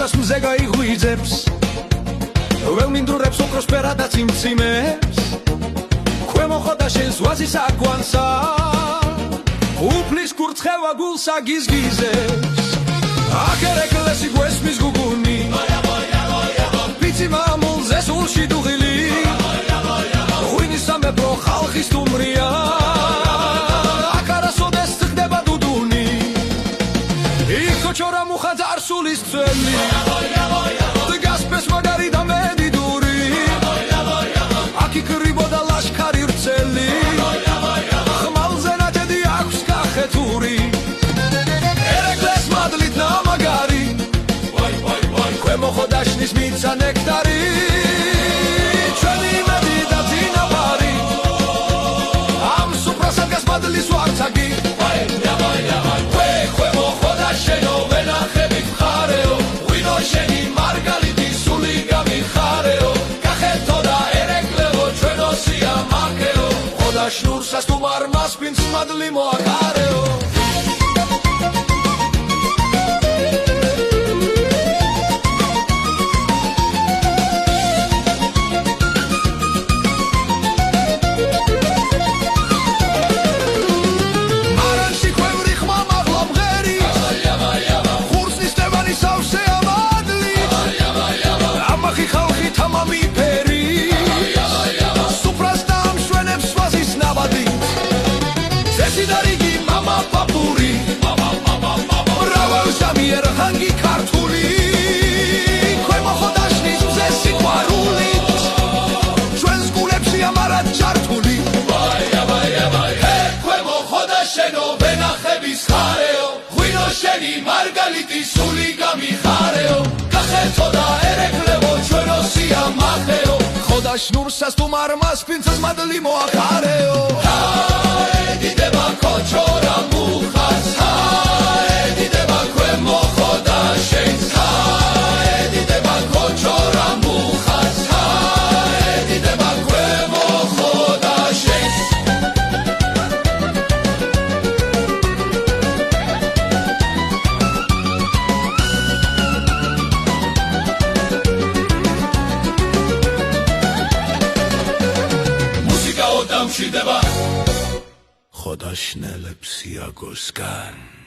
ჭირას მზე გაიღვიძებს ველმინდურებს ოქროს ფერადაც იმციმებს ქვემო ხოდა შენ ზღვაზის აგვანსა უფლის კურცხევა გულსა გიზგიზებს აქ ერეკლესი გვესმის გუგუნი პიცი მამულზე სულში დუღილი ღვინის სამეფო ხალხის სტუმრია აქ არასოდეს ხდება დუდუნი იქ ქოჩორა მუხა ძარსულის წველი დგასպես მაგარი და მედიდური აქ იკრიბოდა ლაშქარი ვრცელი ხმალზე ნაჯედი აქვს კახეთური ერეკლეს მადლით ნამაგარი ქვემო ხოდაშნის მიცა ნექტარი ჩვენი იმედი და წინაპარი ამ სუფრასად დგას მადლის ვარცაგი ქვემო ხოდაშენო ვენახებით მხარეო ღვინო შენი მარგალიტი სული გამიხარეო კახეთო და ერეკლეო ჩვენო სიამაყეო ხოდაშნურსას თუ მარმას პინც მადლი მოახარეო ერხანგი ქართული ქვემო ხოდაშნის მზე სიყვარულით ჩვენს გულებში ამარად ჩართული ქვემო ხოდაშენო ვენახების ხარეო ღვინო შენი მარგალიტი სული გამიხარეო კახეთო და ერეკლეო ჩვენო სიამაყეო ხოდაშნურსას თუ მარმას პინცას მადლი მოახარეო ედიდება ქოჩორა მუხას ედიდება ქვემო ხოდაშენს ედიდება ქოჩორა მუხას ედიდება ქვემო ხოდაშენს მუსიკაო დამშვიდება ხოდაშნელებს იაგოსგან